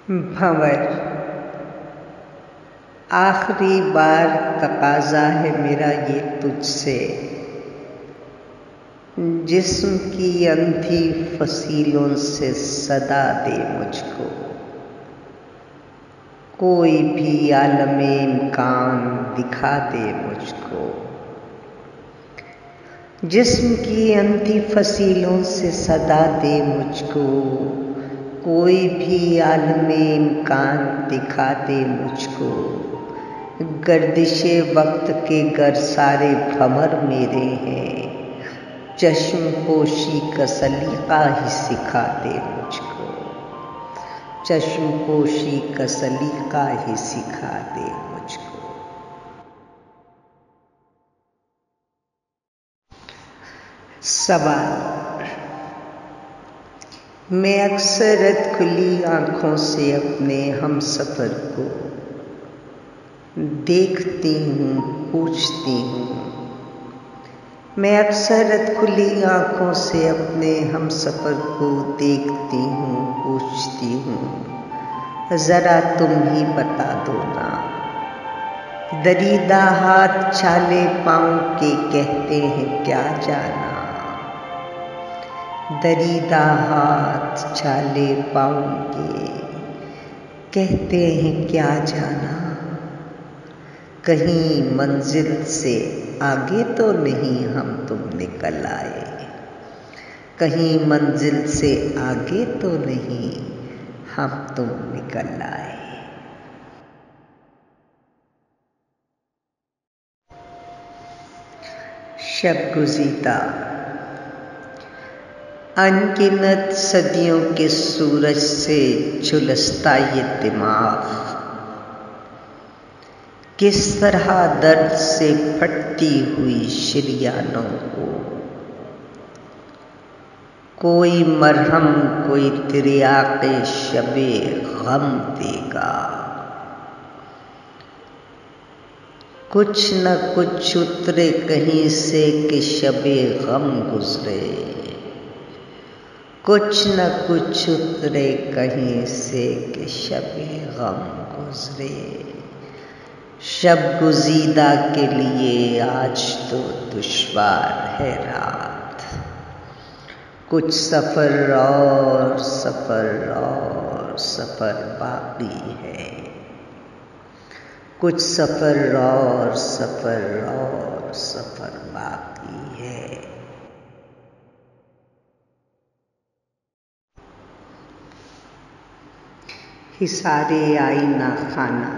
भंवर। आखिरी बार तकाजा है मेरा ये तुझसे, जिस्म की अंधी फसीलों से सदा दे मुझको। कोई भी आलमे इम्कान दिखा दे मुझको। जिस्म की अंधी फसीलों से सदा दे मुझको। कोई भी आलमे इम्कान दिखा दे मुझको। गर्दिशे वक्त के गर सारे भंवर मेरे हैं, चश्म पोशी का सलीका ही सिखा दे मुझको। चश्म पोशी का सलीका ही सिखा दे मुझको। सवाल। मैं अक्सर खुली आँखों से अपने हमसफ़र को देखती हूँ, पूछती हूँ। मैं अक्सर खुली आँखों से अपने हमसफ़र को देखती हूँ, पूछती हूँ। ज़रा तुम ही बता दो ना। दरीदा हाथ छाले पाँव के कहते हैं क्या जाना। दरीदा हाथ छाले पाँव के कहते हैं क्या जाना। कहीं मंजिल से आगे तो नहीं हम तुम निकल आए। कहीं मंजिल से आगे तो नहीं हम तुम निकल आए। शब गुज़ीदा। अनगिनत सदियों के सूरज से झुलसता ये दिमाग, किस तरह दर्द से फटती हुई शरियानों को। कोई मरहम, कोई तिर्याक़े शबे गम देगा। कुछ न कुछ उतरे कहीं से कि शबे गम गुज़रे। कुछ न कुछ उतरे कहीं से कि शबे गम गुज़रे। शब गुज़ीदा के लिए आज तो दुश्वार है रात। कुछ सफ़र और सफ़र और सफ़र बाकी है। कुछ सफ़र और सफ़र और सफ़र बाकी है। हिसारे आईना खाना।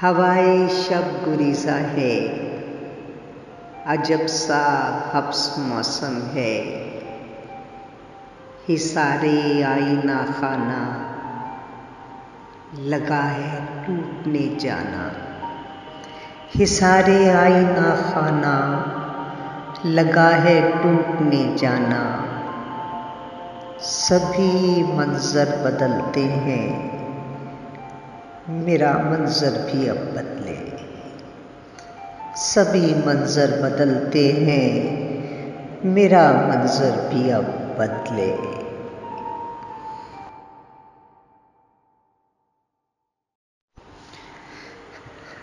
हवाए शब गुरीज़ा है, अजब सा हब्स मौसम है। हिसारे आईना खाना, लगा है टूटने जाना। हिसारे आईना खाना, लगा है टूटने जाना। सभी मंज़र बदलते हैं, मेरा मंज़र भी अब बदले। सभी मंज़र बदलते हैं, मेरा मंज़र भी अब बदले।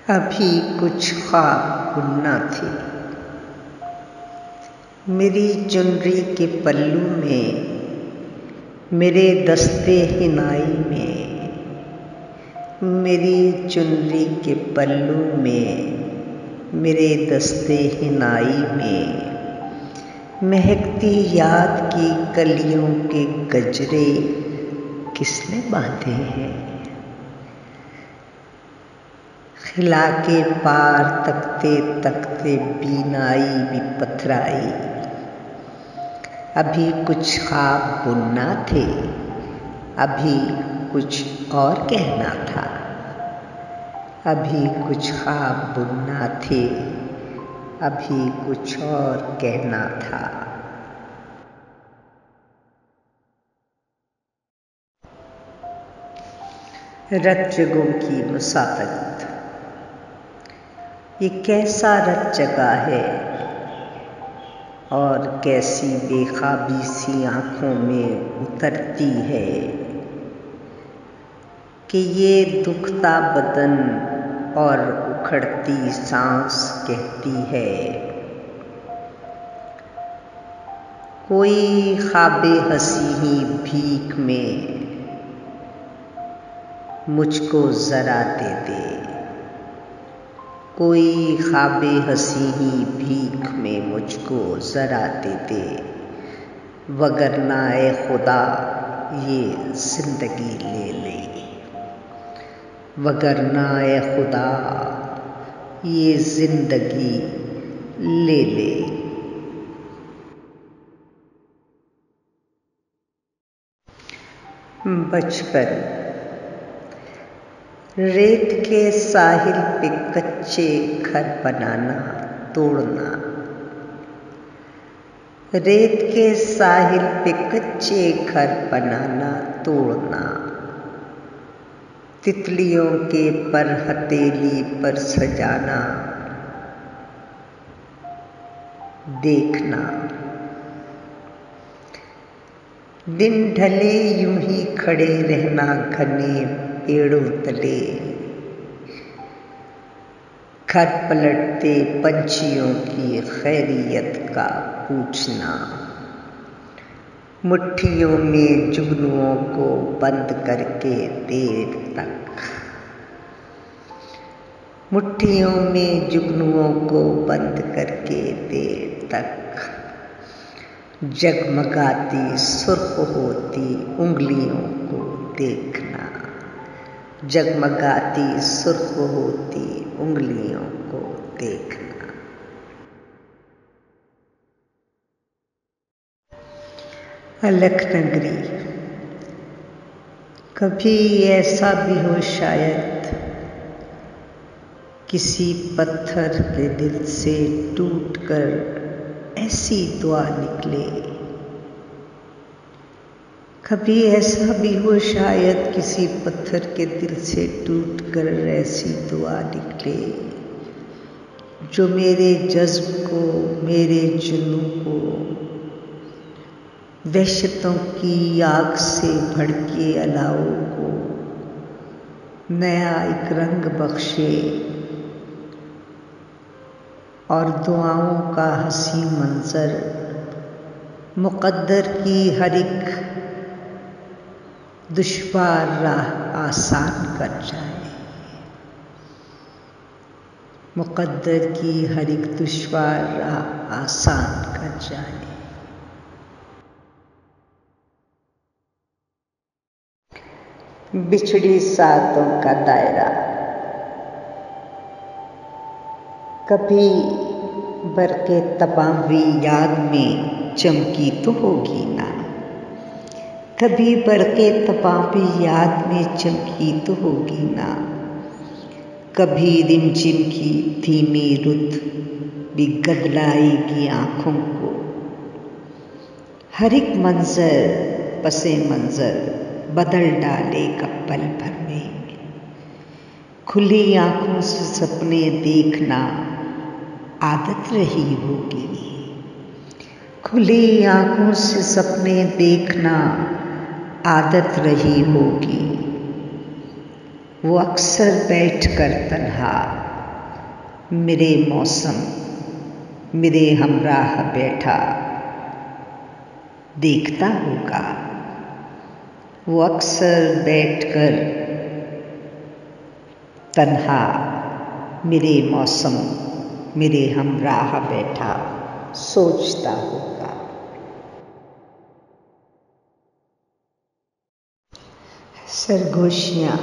अभी कुछ ख्वाब बुनना थी मेरी चुनरी के पल्लू में, मेरे दस्ते हिनाई में। मेरी चुनरी के पल्लू में, मेरे दस्ते हिनाई में। महकती याद की कलियों के गजरे किसने बांधे हैं। खिला के पार तकते तकते बीनाई भी पथराई। अभी कुछ ख्वाब बुनना थे, अभी कुछ और कहना था। अभी कुछ ख्वाब बुनना थे, अभी कुछ और कहना था। रत जगों की मुसाफत। ये कैसा रत जगा है, और कैसी बेखाबी सी आँखों में उतरती है कि ये दुखता बदन और उखड़ती सांस कहती है, कोई ख्वाबे हंसी ही भीख में मुझको जरा दे दे, कोई ख्वाबे हंसी ही भीख में मुझको जरा दे दे, वगरना ए खुदा ये जिंदगी ले ले, वगरना ए खुदा ये जिंदगी ले ले। बचपन। रेत के साहिल पे कच्चे घर बनाना तोड़ना, रेत के साहिल पे कच्चे घर बनाना तोड़ना, तितलियों के पर हथेली पर सजाना देखना, दिन ढले यूं ही खड़े रहना घने पेड़ों तले, घर पलटते पंछियों की खैरियत का पूछना, मुट्ठियों में जुगनुओं को बंद करके देर तक, मुट्ठियों में जुगनुओं को बंद करके देर तक, जगमगाती सुर्ख होती उंगलियों को देखना, जगमगाती सुर्ख होती उंगलियों को देखना। अलखनगरी। कभी ऐसा भी हो शायद किसी पत्थर के दिल से टूटकर ऐसी दुआ निकले, कभी ऐसा भी हो शायद किसी पत्थर के दिल से टूटकर ऐसी दुआ निकले, जो मेरे जज्ब को, मेरे जुनून को वहशतों की आग से भड़के अलाव को नया एक रंग बख्शे और दुआओं का हंसी मंजर मुक़द्दर की हर एक दुश्वार राह आसान कर जाए, मुक़द्दर की हर एक दुश्वार राह आसान कर जाए। बिछड़ी सातों का दायरा। कभी बरक़े तबावी याद में चमकी तो होगी ना, कभी बरक़े तबावी याद में चमकी तो होगी ना, कभी रिमझिम की धीमी रुत भी गदलाएगी आँखों को, हर एक मंजर पसे मंजर बदल डालेगा पल भर में, खुली आँखों से सपने देखना आदत रही होगी, खुली आँखों से सपने देखना आदत रही होगी, वो अक्सर बैठकर तन्हा मेरे मौसम मेरे हमराह बैठा देखता होगा, वो अक्सर बैठकर तन्हा मेरे मौसम मेरे हमराह बैठा सोचता होगा। सरगोशियाँ।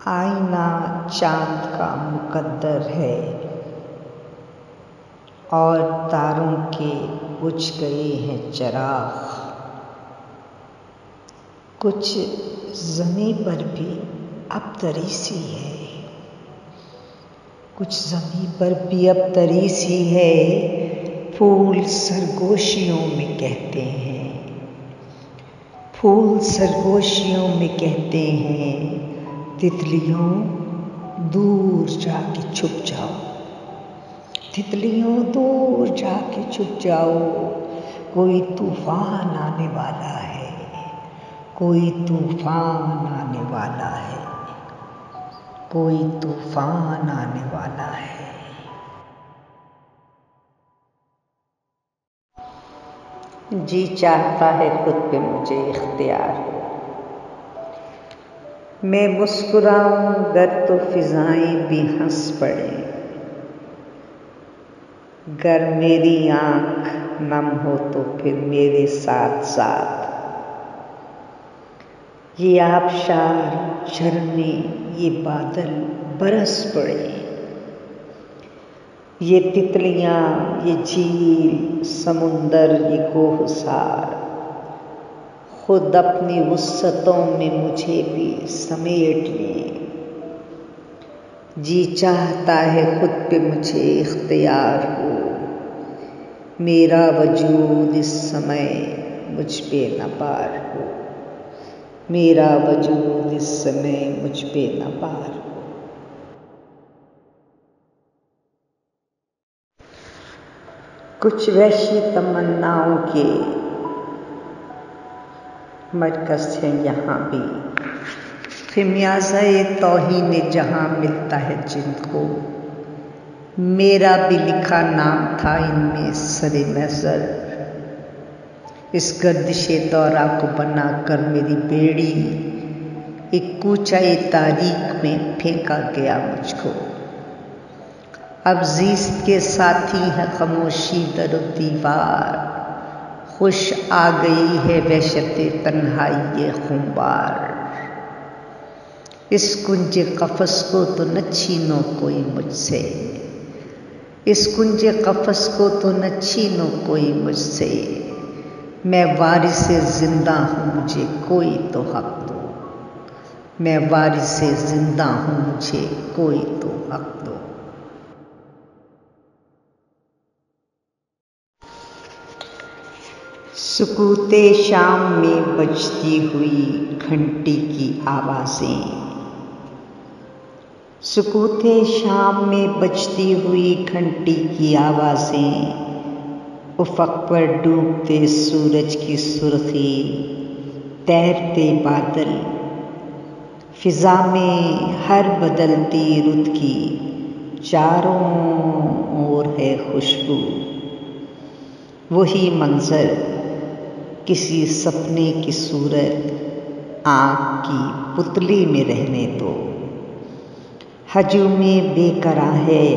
आईना चांद का मुकद्दर है और तारों के बुझ गए हैं चिराग, कुछ ज़मीं पर भी अब तरी सी है, कुछ ज़मीं पर भी अब तरी सी है, फूल सरगोशियों में कहते हैं, फूल सरगोशियों में कहते हैं, तितलियों दूर जाके छुप जाओ, तितलियों दूर जाके छुप जाओ, कोई तूफान आने वाला है, कोई तूफान आने वाला है, कोई तूफान आने वाला है। जी चाहता है खुद पे मुझे इख्तियार हो, मैं मुस्कुराऊं गर तो फिजाएं भी हंस पड़े, गर मेरी आंख नम हो तो फिर मेरे साथ साथ ये आबशार, झरने, ये बादल बरस पड़े, ये तितलियां, ये झील, समुंदर, ये कोहसार खुद अपनी वुस्सतों में मुझे भी समेट लें। जी चाहता है खुद पे मुझे इख्तियार हो, मेरा वजूद इस समय मुझ पे नबार हो, मेरा वजूद इस समय मुझ पे नबार हो। कुछ वैसी तमन्नाओं के मरकज़ है यहाँ भी, ख़िमियाज़े तौहीन जहाँ मिलता है जिनको, मेरा भी लिखा नाम था इनमें सरे महज़र। इस गर्दिशे दौरा को बनाकर मेरी बेड़ी एक कूचाए तारीख में फेंका गया मुझको। अब ज़ीस्त के साथी है खामोशी दर दीवार, खुश आ गई है वहशते तन्हाई ये खुंबार। इस कुंजे कफ़स को तो न छीनो कोई मुझसे, इस कुंजे कफ़स को तो न छीनो कोई मुझसे, मैं वारिसे ज़िंदा हूँ मुझे कोई तो हक़ दो, मैं वारिसे ज़िंदा हूँ मुझे कोई तो हक़ दो। सुकूते शाम में बजती हुई घंटी की आवाज़ें, सुकूते शाम में बजती हुई घंटी की आवाज़ें, उफ़क़ पर डूबते सूरज की सुर्ख़ी, तैरते बादल, फ़िज़ा में हर बदलती रुत की चारों ओर है खुशबू। वही मंज़र किसी सपने की सूरत आँख की पुतली में रहने दो। हजूमे बेकरार है,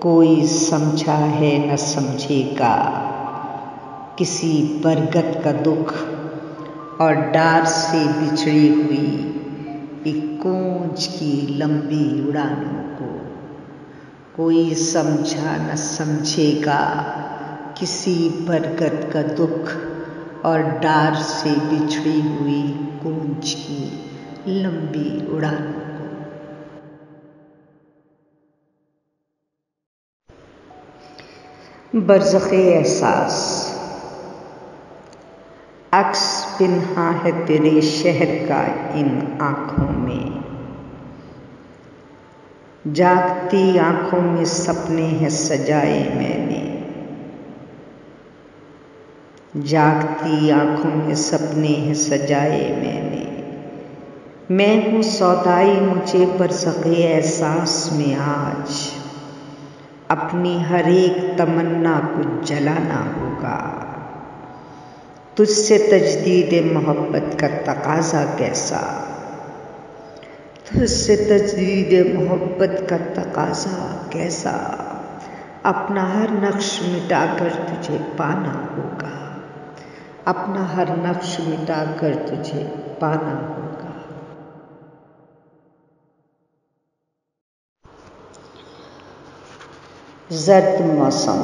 कोई समझा है न समझेगा, किसी बरगद का दुख और डार से बिछड़ी हुई एक कूंज की लंबी उड़ानों को। कोई समझा न समझेगा, किसी बरगद का दुख और डार से बिछड़ी हुई कूंज की लंबी उड़ानों को। बरज़ख़े एहसास, अक्स पिन्हा है तेरे शहर का इन आँखों में, जागती आँखों में सपने हैं सजाए मैंने, जागती आँखों में सपने हैं सजाए मैंने। मैं हूँ सौदाई मुझे बरज़ख़े एहसास में आज, अपनी हर एक तमन्ना को जलाना होगा। तुझसे तजदीद मोहब्बत का तकाज़ा कैसा, तुझसे तजदीद मोहब्बत का तकाज़ा कैसा, अपना हर नक्श मिटाकर तुझे पाना होगा, अपना हर नक्श मिटाकर तुझे पाना होगा। ज़र्द मौसम,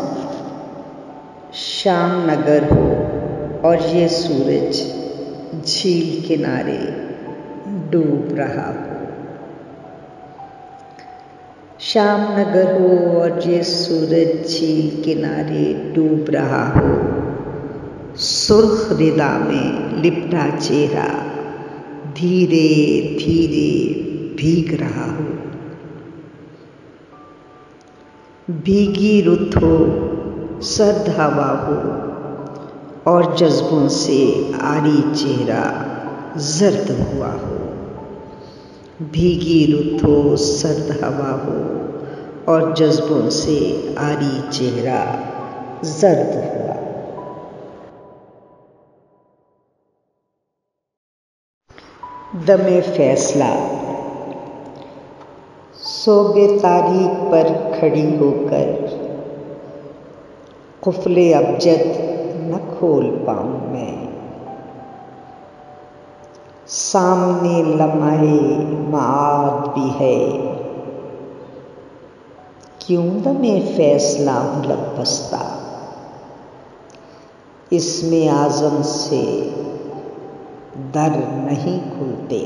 शाम नगर हो और ये सूरज झील किनारे डूब रहा हो। शाम नगर हो और ये सूरज झील किनारे डूब रहा हो, सुर्ख रिदा में लिपटा चेहरा धीरे धीरे भीग रहा हो। भीगी रुत हो, सर्द हवा हो और जज्बों से आरी चेहरा जर्द हुआ हो। भीगी रुत हो, सर्द हवा हो और जज्बों से आरी चेहरा जर्द हुआ। दमे फैसला। सोबे तारीख पर खड़ी होकर कुफले अबजद न खोल पाऊं मैं। सामने लम्हे माद भी है, क्यों दमे फैसला हूं लब बस्ता। इसमें आज़म से दर नहीं खुलते,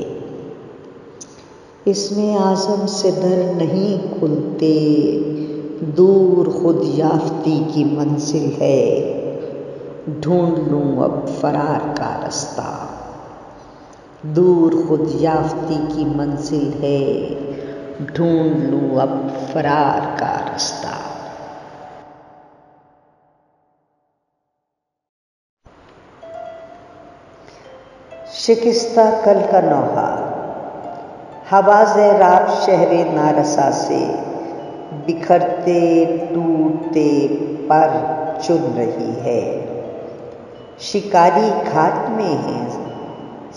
इसमें आज़म से दर नहीं खुलते। दूर खुद याफ्ती की मंजिल है, ढूंढ लूं अब फरार का रास्ता। दूर खुद याफ्ती की मंजिल है, ढूंढ लूं अब फरार का रास्ता। शिकस्ता कल का नौहा। हवाज़े रात शहरे नारसा से बिखरते टूटते पर चुन रही है। शिकारी घाट में है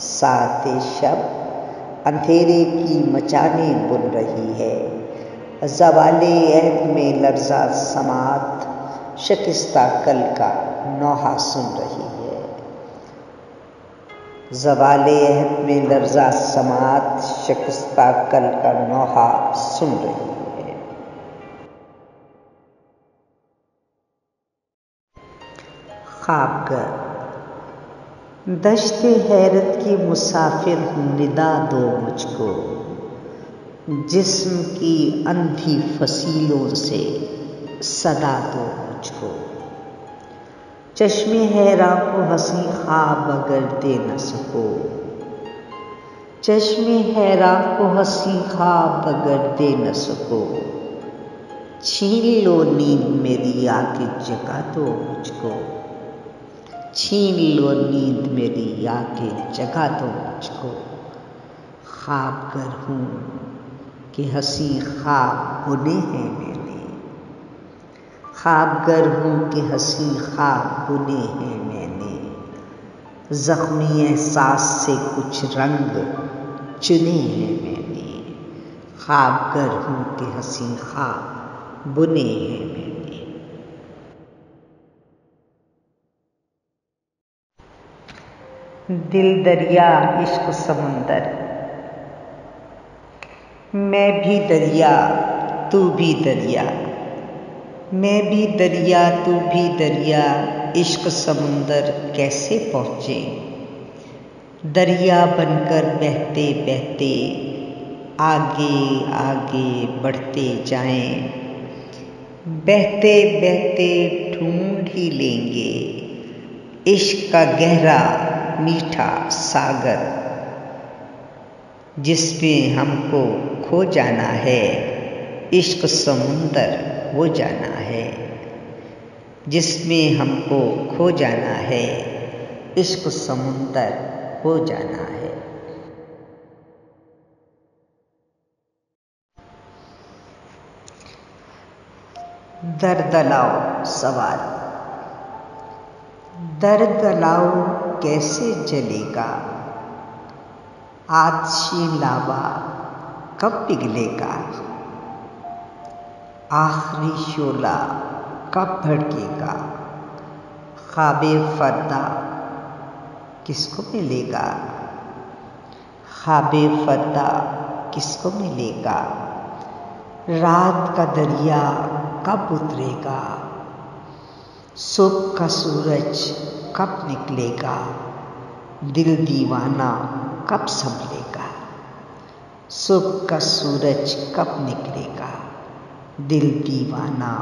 साते शब, अंधेरे की मचाने बुन रही है। ज़वाले ऐब में लर्ज़ा समात, शिकस्ता कल का नौहा सुन रही है। ज़वाले ऐब में लर्ज़ा समात, शिकस्ता कल का नौहा सुन रही है। ख्वाबगर। दश्ते हैरत की मुसाफिर हूँ, निदा दो मुझको। जिस्म की अंधी फसीलों से सदा दो मुझको। चश्मे हैरां को हंसी ख्वाब अगर दे न सको। चश्मे हैरां को हंसी ख्वाब अगर दे न सको। छीन लो नींद मेरी आके जगा दो मुझको। छीन लो नींद मेरी आके जगा दो मुझको। ख्वाबगर हूँ कि हंसी ख्वाब बुने हैं मैंने। ख्वाबगर हूँ कि हंसी ख्वाब बुने हैं मैंने। ज़ख्मी एहसास से कुछ रंग चुने हैं मैंने। ख्वाबगर हूँ कि हंसी ख्वाब बुने हैं मैंने। दिल दरिया इश्क समुंदर। मैं भी दरिया तू भी दरिया, मैं भी दरिया तू भी दरिया, इश्क समुंदर कैसे पहुँचे। दरिया बनकर बहते बहते आगे आगे बढ़ते जाएं। बहते बहते ढूंढ ही लेंगे इश्क का गहरा मीठा सागर, जिसमें हमको खो जाना है। इश्क समुंदर वो जाना है, जिसमें हमको खो जाना है। इश्क समुंदर हो जाना है। दर्द लाओ सवाल। दर्द लाओ कैसे जलेगा, आतिशी लावा कब पिघलेगा। आखिरी शोला कब भड़केगा, ख्वाबे फरदा किसको मिलेगा। ख्वाबे फरदा किसको मिलेगा। रात का दरिया कब उतरेगा, सुबह का सूरज कब निकलेगा। दिल दीवाना कब संभलेगा, सुबह का सूरज कब निकलेगा। दिल दीवाना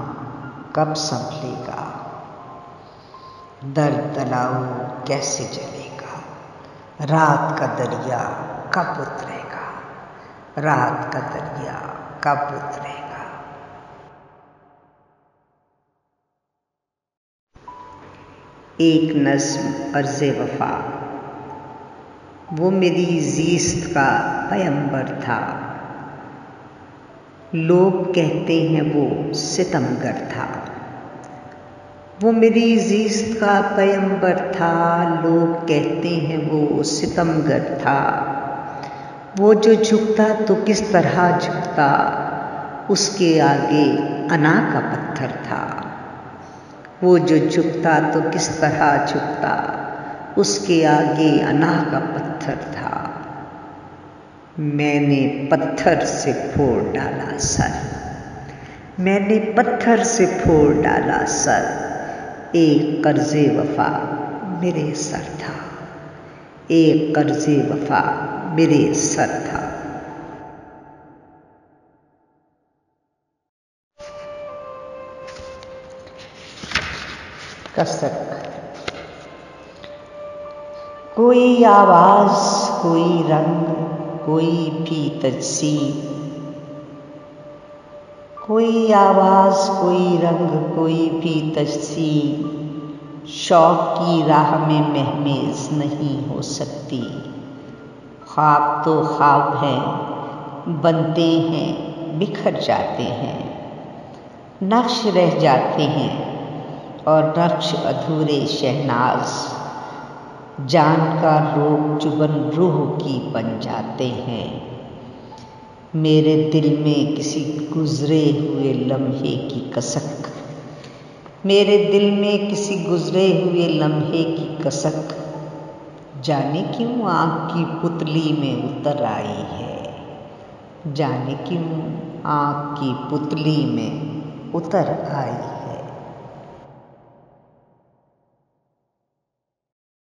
कब संभलेगा। दर्द लाओ कैसे जलेगा, रात का दरिया कब उतरेगा। रात का दरिया कब उतरेगा। एक नज़्म अर्ज़े वफ़ा। वो मेरी ज़ीस्त का पैगंबर था, लोग कहते हैं वो सितमगर था। वो मेरी ज़ीस्त का पैगंबर था, लोग कहते हैं वो सितमगर था। वो जो झुकता तो किस तरह झुकता, उसके आगे अना का पत्थर था। वो जो झुकता तो किस तरह झुकता, उसके आगे अना का पत्थर था। मैंने पत्थर से फोड़ डाला सर, मैंने पत्थर से फोड़ डाला सर। एक कर्ज़े वफ़ा मेरे सर था, एक कर्ज़े वफ़ा मेरे सर था। कसक। कोई आवाज़, कोई रंग, कोई भी तज़सीब, कोई आवाज़, कोई रंग, कोई भी तज़सीब, शौक़ की राह में महमेज़ नहीं हो सकती। ख्वाब तो ख्वाब हैं, बनते हैं, बिखर जाते हैं, नक्श रह जाते हैं और नक्श अधूरे शहनाज, जान का रोग जुबन रूह की बन जाते हैं। मेरे दिल में किसी गुज़रे हुए लम्हे की कसक, मेरे दिल में किसी गुज़रे हुए लम्हे की कसक, जाने क्यों आँख की पुतली में उतर आई है, जाने क्यों आँख की पुतली में उतर आई